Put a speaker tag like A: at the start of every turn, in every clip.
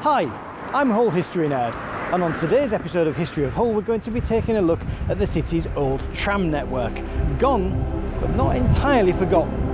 A: Hi, I'm Hull History Nerd, and on today's episode of History of Hull we're going to be taking a look at the city's old tram network. Gone, but not entirely forgotten.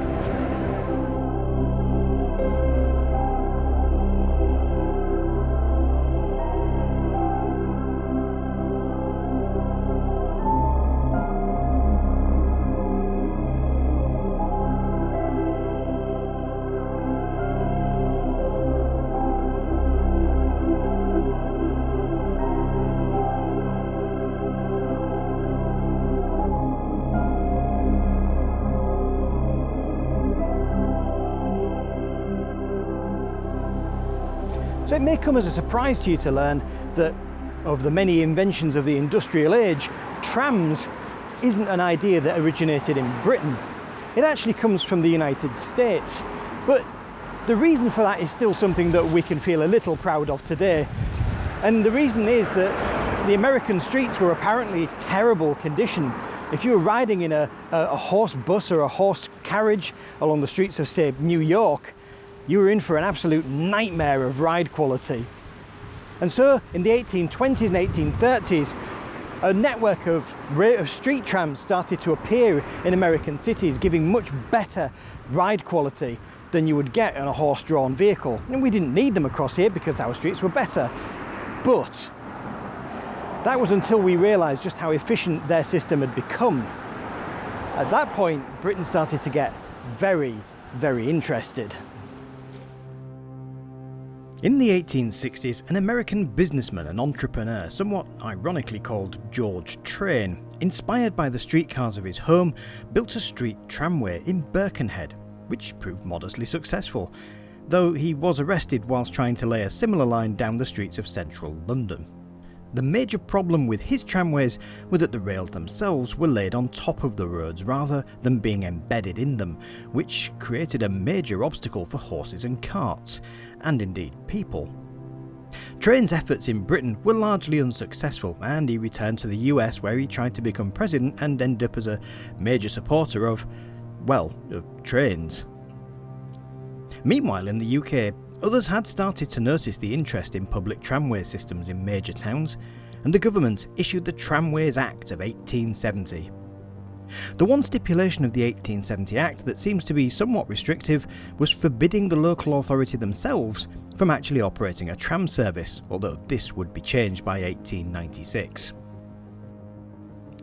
A: So it may come as a surprise to you to learn that of the many inventions of the industrial age, trams isn't an idea that originated in Britain. It actually comes from the United States. But the reason for that is still something that we can feel a little proud of today. And the reason is that the American streets were apparently terrible condition. If you were riding in a horse bus or a horse carriage along the streets of, say, New York, you were in for an absolute nightmare of ride quality. And so in the 1820s and 1830s, a network of street trams started to appear in American cities, giving much better ride quality than you would get in a horse-drawn vehicle. And we didn't need them across here because our streets were better. But that was until we realised just how efficient their system had become. At that point, Britain started to get very, very interested. In the 1860s, an American businessman and entrepreneur, somewhat ironically called George Train, inspired by the streetcars of his home, built a street tramway in Birkenhead, which proved modestly successful, though he was arrested whilst trying to lay a similar line down the streets of central London. The major problem with his tramways was that the rails themselves were laid on top of the roads rather than being embedded in them, which created a major obstacle for horses and carts, and indeed people. Train's efforts in Britain were largely unsuccessful, and he returned to the US where he tried to become president and ended up as a major supporter of trains. Meanwhile, in the UK, others had started to notice the interest in public tramway systems in major towns, and the government issued the Tramways Act of 1870. The one stipulation of the 1870 Act that seems to be somewhat restrictive was forbidding the local authority themselves from actually operating a tram service, although this would be changed by 1896.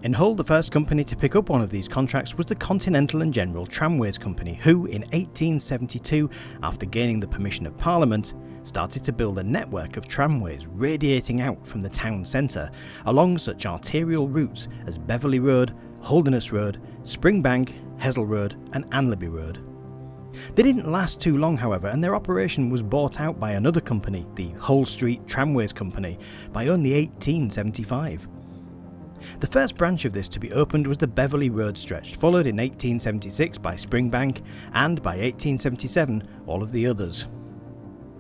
A: In Hull, the first company to pick up one of these contracts was the Continental and General Tramways Company, who in 1872, after gaining the permission of Parliament, started to build a network of tramways radiating out from the town centre along such arterial routes as Beverley Road, Holderness Road, Springbank, Hessel Road and Anlaby Road. They didn't last too long, however, and their operation was bought out by another company, the Hull Street Tramways Company, by only 1875. The first branch of this to be opened was the Beverley Road stretch, followed in 1876 by Springbank, and by 1877 all of the others.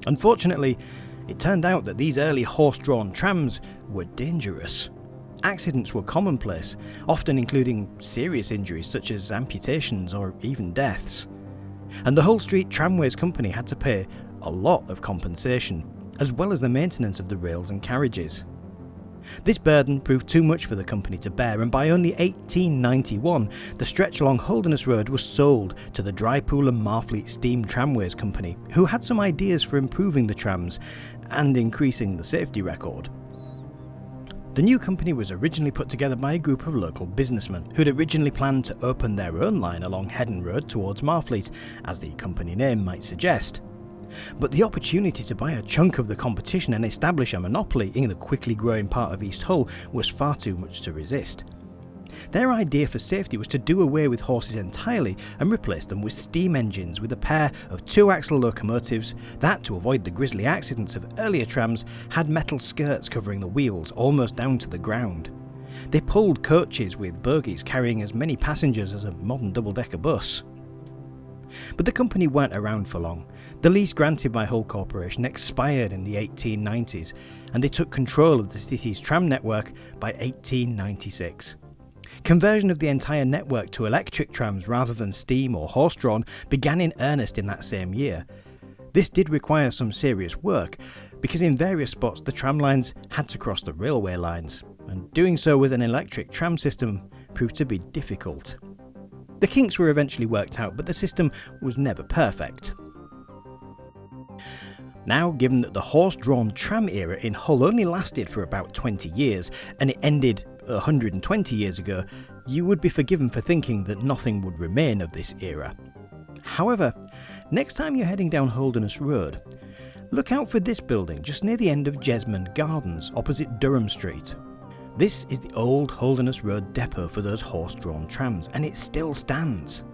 A: Unfortunately, it turned out that these early horse-drawn trams were dangerous. Accidents were commonplace, often including serious injuries such as amputations or even deaths. And the Hull Street Tramways Company had to pay a lot of compensation, as well as the maintenance of the rails and carriages. This burden proved too much for the company to bear, and by only 1891, the stretch along Holderness Road was sold to the Drypool and Marfleet Steam Tramways Company, who had some ideas for improving the trams and increasing the safety record. The new company was originally put together by a group of local businessmen who'd originally planned to open their own line along Heddon Road towards Marfleet, as the company name might suggest. But the opportunity to buy a chunk of the competition and establish a monopoly in the quickly growing part of East Hull was far too much to resist. Their idea for safety was to do away with horses entirely and replace them with steam engines with a pair of two-axle locomotives that, to avoid the grisly accidents of earlier trams, had metal skirts covering the wheels almost down to the ground. They pulled coaches with bogies carrying as many passengers as a modern double-decker bus. But the company weren't around for long. The lease granted by Hull Corporation expired in the 1890s, and they took control of the city's tram network by 1896. Conversion of the entire network to electric trams rather than steam or horse-drawn began in earnest in that same year. This did require some serious work, because in various spots the tram lines had to cross the railway lines, and doing so with an electric tram system proved to be difficult. The kinks were eventually worked out, but the system was never perfect. Now, given that the horse-drawn tram era in Hull only lasted for about 20 years, and it ended 120 years ago, you would be forgiven for thinking that nothing would remain of this era. However, next time you're heading down Holderness Road, look out for this building just near the end of Jesmond Gardens, opposite Durham Street. This is the old Holderness Road depot for those horse-drawn trams, and it still stands.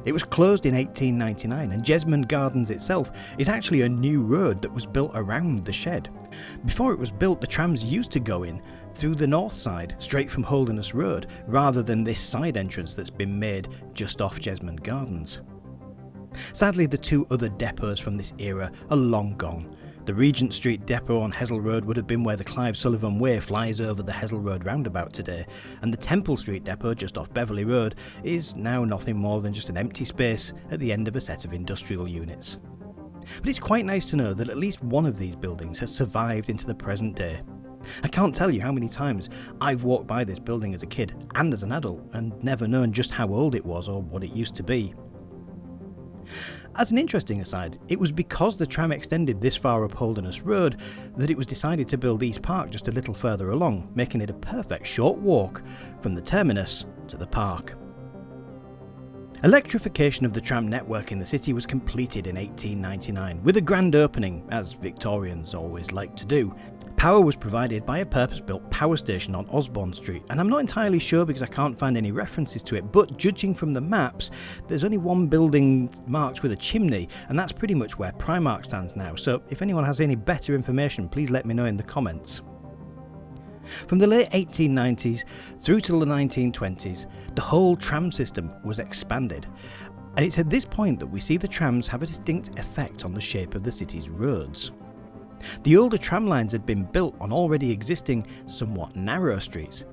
A: It was closed in 1899, and Jesmond Gardens itself is actually a new road that was built around the shed. Before it was built, the trams used to go in through the north side, straight from Holderness Road, rather than this side entrance that's been made just off Jesmond Gardens. Sadly, the two other depots from this era are long gone. The Regent Street depot on Hessle Road would have been where the Clive Sullivan Way flies over the Hessle Road roundabout today, and the Temple Street depot just off Beverley Road is now nothing more than just an empty space at the end of a set of industrial units. But it's quite nice to know that at least one of these buildings has survived into the present day. I can't tell you how many times I've walked by this building as a kid and as an adult and never known just how old it was or what it used to be. As an interesting aside, it was because the tram extended this far up Holderness Road that it was decided to build East Park just a little further along, making it a perfect short walk from the terminus to the park. Electrification of the tram network in the city was completed in 1899, with a grand opening, as Victorians always like to do. Power was provided by a purpose-built power station on Osborne Street, and I'm not entirely sure because I can't find any references to it, but judging from the maps, there's only one building marked with a chimney, and that's pretty much where Primark stands now, so if anyone has any better information, please let me know in the comments. From the late 1890s through to the 1920s, the whole tram system was expanded, and it's at this point that we see the trams have a distinct effect on the shape of the city's roads. The older tram lines had been built on already existing, somewhat narrow streets,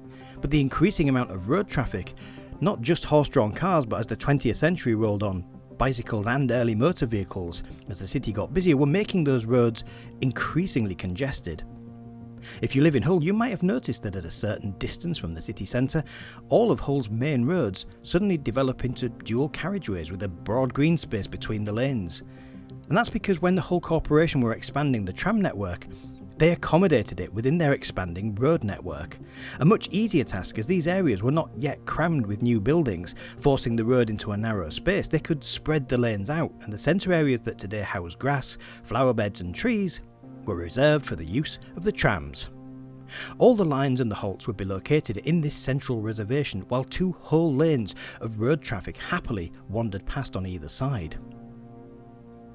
A: but the increasing amount of road traffic, not just horse-drawn cars, but as the 20th century rolled on, bicycles and early motor vehicles, as the city got busier, were making those roads increasingly congested. If you live in Hull, you might have noticed that at a certain distance from the city centre, all of Hull's main roads suddenly develop into dual carriageways with a broad green space between the lanes. And that's because when the Hull Corporation were expanding the tram network, they accommodated it within their expanding road network. A much easier task, as these areas were not yet crammed with new buildings, forcing the road into a narrow space. They could spread the lanes out, and the centre areas that today house grass, flower beds and trees were reserved for the use of the trams. All the lines and the halts would be located in this central reservation, while two whole lanes of road traffic happily wandered past on either side.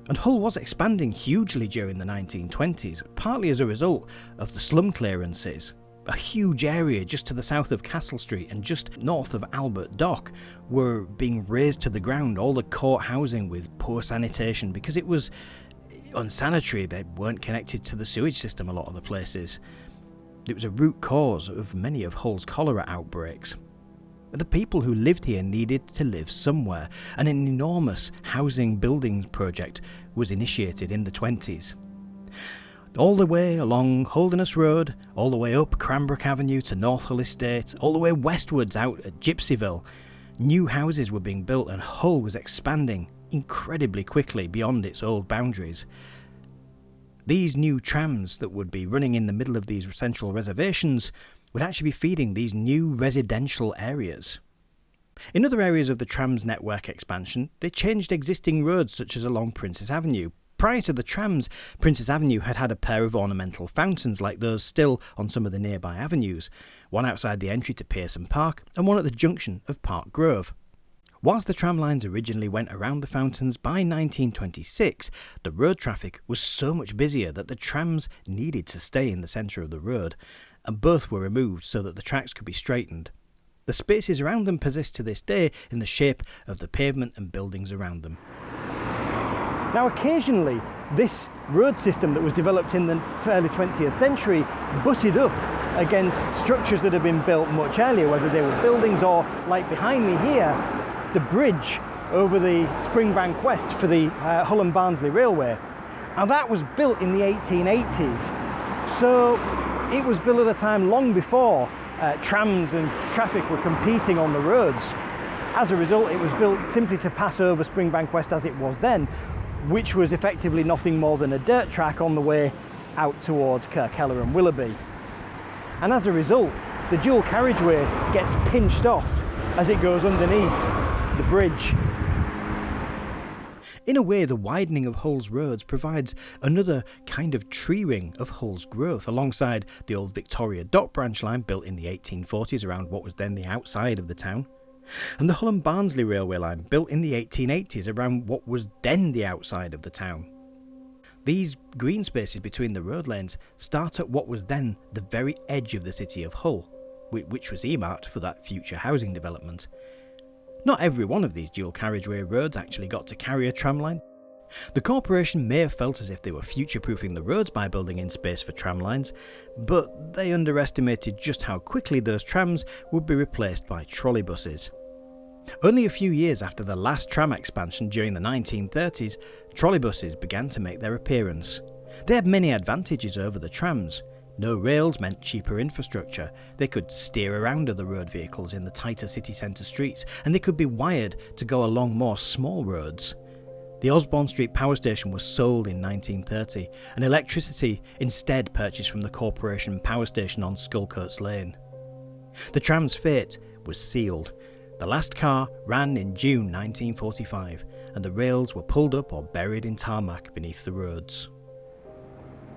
A: And Hull was expanding hugely during the 1920s, partly as a result of the slum clearances. A huge area just to the south of Castle Street and just north of Albert Dock were being razed to the ground, all the court housing with poor sanitation because it was unsanitary. They weren't connected to the sewage system a lot of the places. It was a root cause of many of Hull's cholera outbreaks. The people who lived here needed to live somewhere, and an enormous housing building project was initiated in the 20s. All the way along Holderness Road, all the way up Cranbrook Avenue to North Hull Estate, all the way westwards out at Gypsyville, new houses were being built and Hull was expanding incredibly quickly beyond its old boundaries. These new trams that would be running in the middle of these central reservations would actually be feeding these new residential areas. In other areas of the trams network expansion, they changed existing roads such as along Princess Avenue. Prior to the trams, Princess Avenue had had a pair of ornamental fountains like those still on some of the nearby avenues, one outside the entry to Pearson Park and one at the junction of Park Grove. Whilst the tram lines originally went around the fountains, by 1926 the road traffic was so much busier that the trams needed to stay in the centre of the road, and both were removed so that the tracks could be straightened. The spaces around them persist to this day in the shape of the pavement and buildings around them. Now occasionally this road system that was developed in the early 20th century butted up against structures that had been built much earlier, whether they were buildings or, like behind me here, the bridge over the Springbank West for the Hull and Barnsley Railway. Now that was built in the 1880s, so it was built at a time long before trams and traffic were competing on the roads. As a result, it was built simply to pass over Springbank West as it was then, which was effectively nothing more than a dirt track on the way out towards Kirkella and Willoughby. And as a result, the dual carriageway gets pinched off as it goes underneath the bridge. In a way, the widening of Hull's roads provides another kind of tree ring of Hull's growth, alongside the old Victoria Dock branch line built in the 1840s around what was then the outside of the town, and the Hull and Barnsley railway line built in the 1880s around what was then the outside of the town. These green spaces between the road lanes start at what was then the very edge of the city of Hull, which was earmarked for that future housing development. Not every one of these dual carriageway roads actually got to carry a tram line. The corporation may have felt as if they were future-proofing the roads by building in space for tram lines, but they underestimated just how quickly those trams would be replaced by trolleybuses. Only a few years after the last tram expansion during the 1930s, trolleybuses began to make their appearance. They had many advantages over the trams. No rails meant cheaper infrastructure. They could steer around other road vehicles in the tighter city centre streets, and they could be wired to go along more small roads. The Osborne Street power station was sold in 1930, and electricity instead purchased from the corporation power station on Skulcoats Lane. The tram's fate was sealed. The last car ran in June 1945, and the rails were pulled up or buried in tarmac beneath the roads.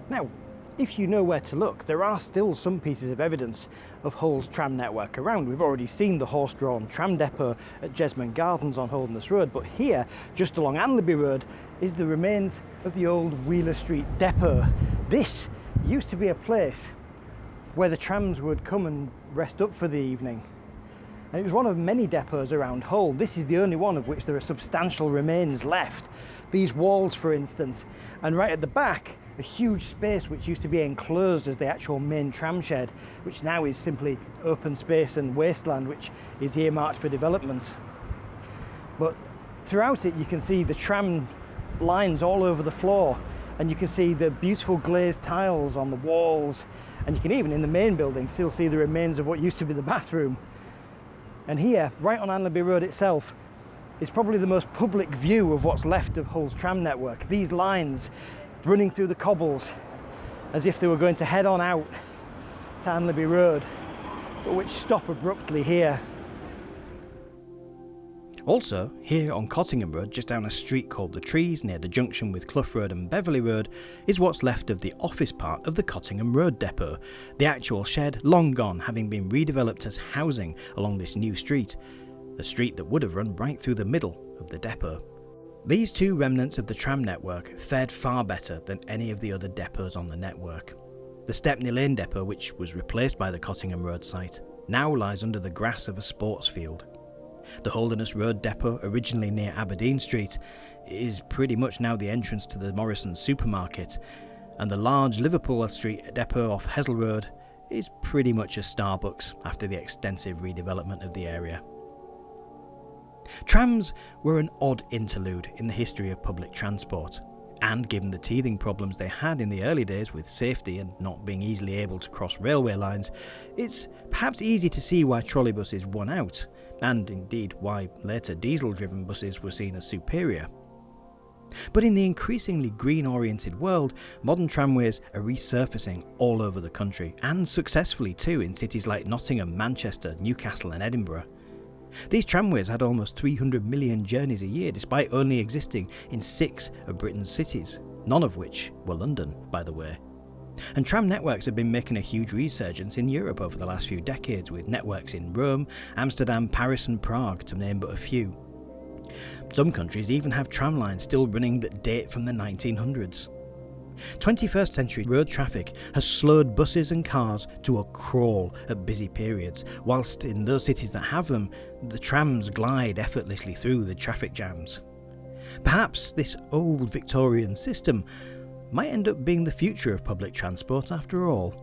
A: Now, if you know where to look, there are still some pieces of evidence of Hull's tram network around. We've already seen the horse-drawn tram depot at Jesmond Gardens on Holderness Road, but here, just along Anlaby Road, is the remains of the old Wheeler Street depot. This used to be a place where the trams would come and rest up for the evening. And it was one of many depots around Hull. This is the only one of which there are substantial remains left. These walls, for instance, and right at the back, a huge space which used to be enclosed as the actual main tram shed, which now is simply open space and wasteland, which is earmarked for development. But throughout it, you can see the tram lines all over the floor, and you can see the beautiful glazed tiles on the walls, and you can even, in the main building, still see the remains of what used to be the bathroom. And here, right on Anlaby Road itself, is probably the most public view of what's left of Hull's tram network. These lines running through the cobbles as if they were going to head on out to Anlaby Road, but which stop abruptly here. Also, here on Cottingham Road, just down a street called The Trees, near the junction with Clough Road and Beverley Road, is what's left of the office part of the Cottingham Road depot, the actual shed long gone, having been redeveloped as housing along this new street, a street that would have run right through the middle of the depot. These two remnants of the tram network fared far better than any of the other depots on the network. The Stepney Lane depot, which was replaced by the Cottingham Road site, now lies under the grass of a sports field. The Holderness Road depot, originally near Aberdeen Street, is pretty much now the entrance to the Morrison's supermarket, and the large Liverpool Street depot off Hessel Road is pretty much a Starbucks after the extensive redevelopment of the area. Trams were an odd interlude in the history of public transport, and given the teething problems they had in the early days with safety and not being easily able to cross railway lines, it's perhaps easy to see why trolleybuses won out, and indeed why later diesel-driven buses were seen as superior. But in the increasingly green-oriented world, modern tramways are resurfacing all over the country, and successfully too in cities like Nottingham, Manchester, Newcastle and Edinburgh. These tramways had almost 300 million journeys a year, despite only existing in 6 of Britain's cities, none of which were London, by the way. And tram networks have been making a huge resurgence in Europe over the last few decades, with networks in Rome, Amsterdam, Paris and Prague, to name but a few. Some countries even have tram lines still running that date from the 1900s. 21st century road traffic has slowed buses and cars to a crawl at busy periods, whilst in those cities that have them, the trams glide effortlessly through the traffic jams. Perhaps this old Victorian system might end up being the future of public transport after all.